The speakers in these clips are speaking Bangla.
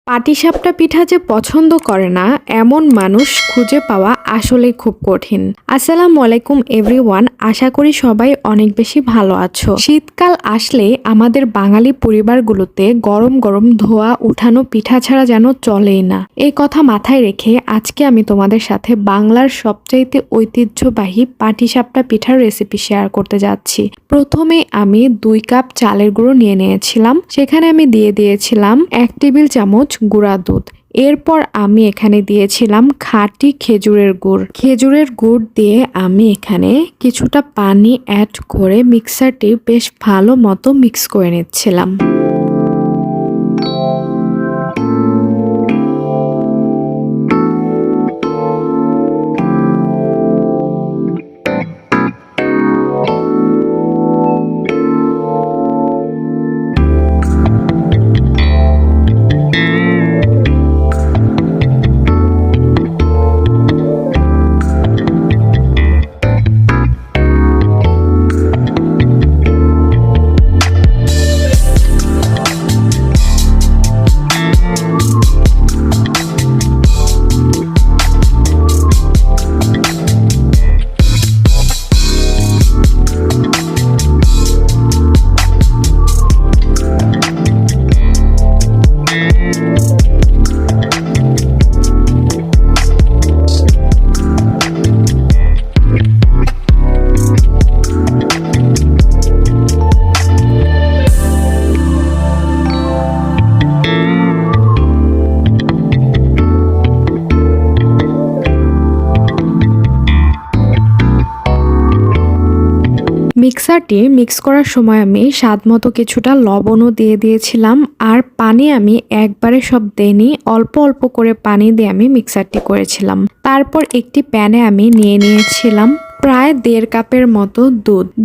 পাটিসাপটা পিঠা যে পছন্দ করে না এমন মানুষ খুঁজে পাওয়া আসলেই খুব কঠিন। আসসালামু আলাইকুম এভরিওয়ান, আশা করি সবাই অনেক বেশি ভালো আছো। শীতকাল আসলে আমাদের বাঙালি পরিবারগুলোতে গরম গরম ধোয়া উঠানো পিঠা ছাড়া যেন চলেই না। এই কথা মাথায় রেখে আজকে আমি তোমাদের সাথে বাংলার সবচাইতে ঐতিহ্যবাহী পাটিসাপটা পিঠার রেসিপি শেয়ার করতে যাচ্ছি। প্রথমে আমি 2 কাপ চালের গুঁড়ো নিয়ে নিয়েছিলাম, সেখানে আমি দিয়ে দিয়েছিলাম 1 টেবিল চামচ গুঁড়া দুধ। এরপর আমি এখানে দিয়েছিলাম খাঁটি খেজুরের গুড় দিয়ে আমি এখানে কিছুটা পানি অ্যাড করে মিক্সারটি বেশ ভালো মতো মিক্স করে নিচ্ছিলাম। মিক্সারটি মিক্স করার সময় আমি স্বাদমতো কিছুটা লবণও দিয়ে দিয়েছিলাম, আর পানি আমি একবারে সব দেইনি, অল্প অল্প করে পানি দিয়ে আমি মিক্সারটি করেছিলাম। তারপর একটি প্যানে আমি নিয়ে নিয়েছিলাম প্রায় 1.5 কাপের মতো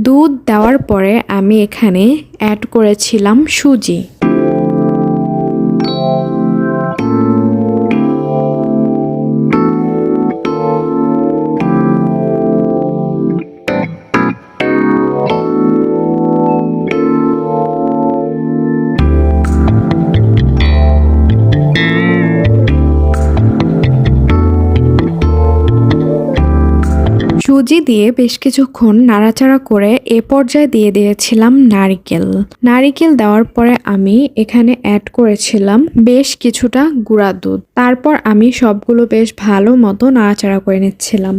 দুধ দেওয়ার পরে আমি এখানে অ্যাড করেছিলাম সুজি। সুজি দিয়ে বেশ কিছুক্ষণ নাড়াচাড়া করে এ পর্যায়ে দিয়ে দিয়েছিলাম নারিকেল দেওয়ার পরে আমি এখানে অ্যাড করেছিলাম বেশ কিছুটা গুঁড়া দুধ। তারপর আমি সবগুলো বেশ ভালো মতো নাড়াচাড়া করে নিচ্ছিলাম।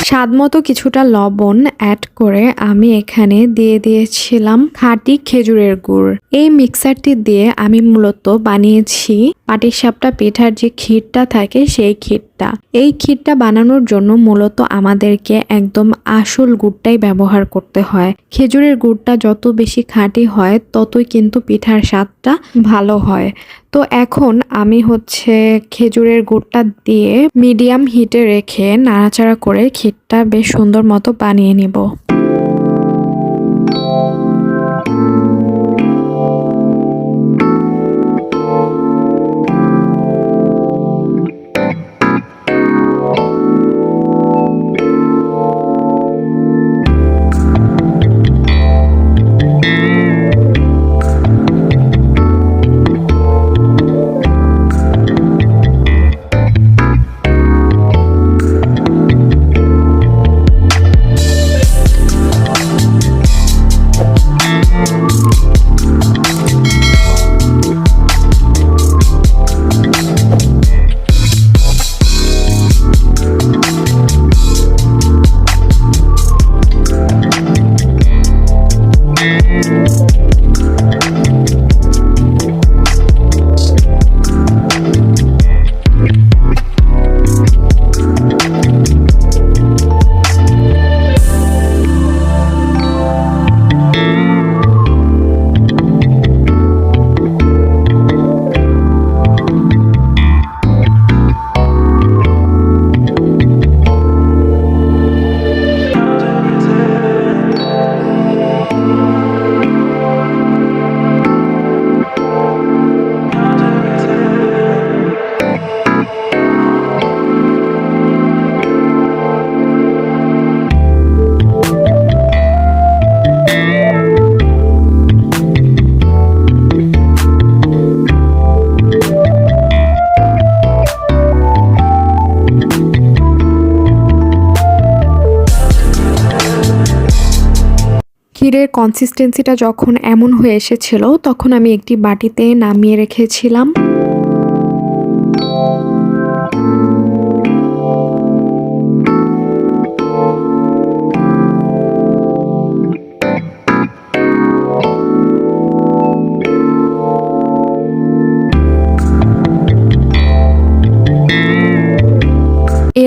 স্বাদমতো কিছুটা লবণ অ্যাড করে আমি এখানে দিয়ে দিয়েছিলাম খাঁটি খেজুরের গুড়। এই মিক্সারটি দিয়ে আমি মূলত বানিয়েছি পাটিসাপটা পিঠার যে ক্ষীরটা থাকে সেই ক্ষীরটা। এই ক্ষীরটা বানানোর জন্য মূলত আমাদেরকে একদম আসল গুড়টাই ব্যবহার করতে হয়। খেজুরের গুড়টা যত বেশি খাঁটি হয় ততই কিন্তু পিঠার স্বাদটা ভালো হয়। তো এখন আমি খেজুরের গুড়টা দিয়ে মিডিয়াম হিটে রেখে নাড়াচাড়া করে ক্ষীরটা বেশ সুন্দর মতো বানিয়ে নিব। কনসিস্টেন্সিটা যখন এমন হয়ে এসেছিল তখন আমি একটি বাটিতে নামিয়ে রেখেছিলাম।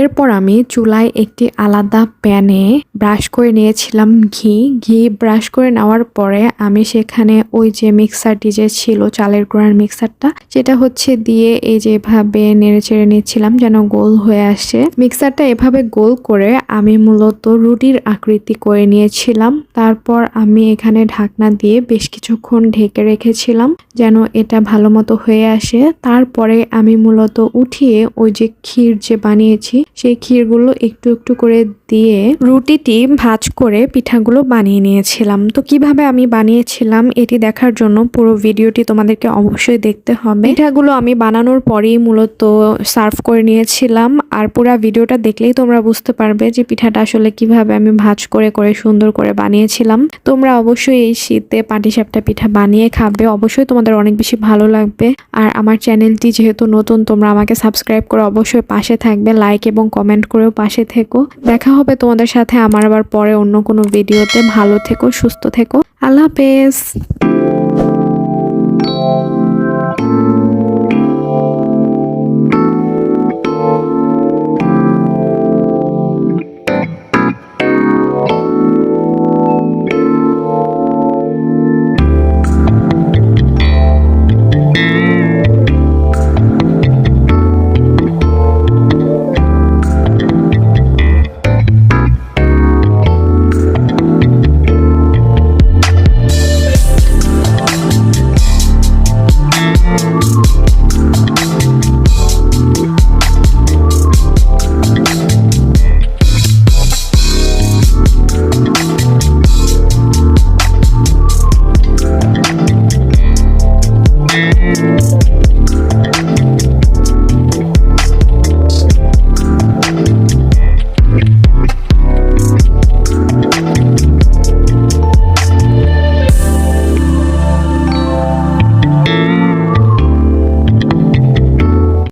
এরপর আমি চুলায় একটি আলাদা প্যানে ব্রাশ করে নিয়েছিলাম ঘি ব্রাশ করে নেওয়ার পরে আমি সেখানে ওই যে মিক্সারটি যে ছিল চালের গুঁড়ার মিক্সারটা সেটা হচ্ছে দিয়ে এই যে এভাবে নেড়েচেড়ে নিচ্ছিলাম যেন গোল হয়ে আসে। মিক্সারটা এভাবে গোল করে আমি মূলত রুটির আকৃতি করে নিয়েছিলাম। তারপর আমি এখানে ঢাকনা দিয়ে বেশ কিছুক্ষণ ঢেকে রেখেছিলাম যেন এটা ভালো মতো হয়ে আসে। তারপরে আমি মূলত উঠিয়ে ওই যে ক্ষীর যে বানিয়েছি সেই ক্ষীরগুলো একটু একটু করে দিয়ে রুটিটি ভাঁজ করে পিঠাগুলো বানিয়ে নিয়েছিলাম। তো কিভাবে আমি বানিয়েছিলাম এটি দেখার জন্য পুরো ভিডিওটি তোমাদেরকে অবশ্যই দেখতে হবে। পিঠাগুলো আমি বানানোর পরেই মূলত সার্ভ করে নিয়েছিলাম, আর পুরো ভিডিওটা দেখলেই তোমরা বুঝতে পারবে যে পিঠাটা আসলে কিভাবে আমি ভাঁজ করে করে সুন্দর করে বানিয়েছিলাম। তোমরা অবশ্যই এই শীতে পাটিসাপটা পিঠা বানিয়ে খাবে, অবশ্যই তোমাদের অনেক বেশি ভালো লাগবে। আর আমার চ্যানেলটি যেহেতু নতুন, তোমরা আমাকে সাবস্ক্রাইব করে অবশ্যই পাশে থাকবে, লাইক এবং কমেন্ট করেও পাশে থেকো। দেখা হবে তোমাদের সাথে আমার আবার পরে অন্য কোনো ভিডিওতে। ভালো থেকো, সুস্থ থেকো, আল্লাহ হাফেজ।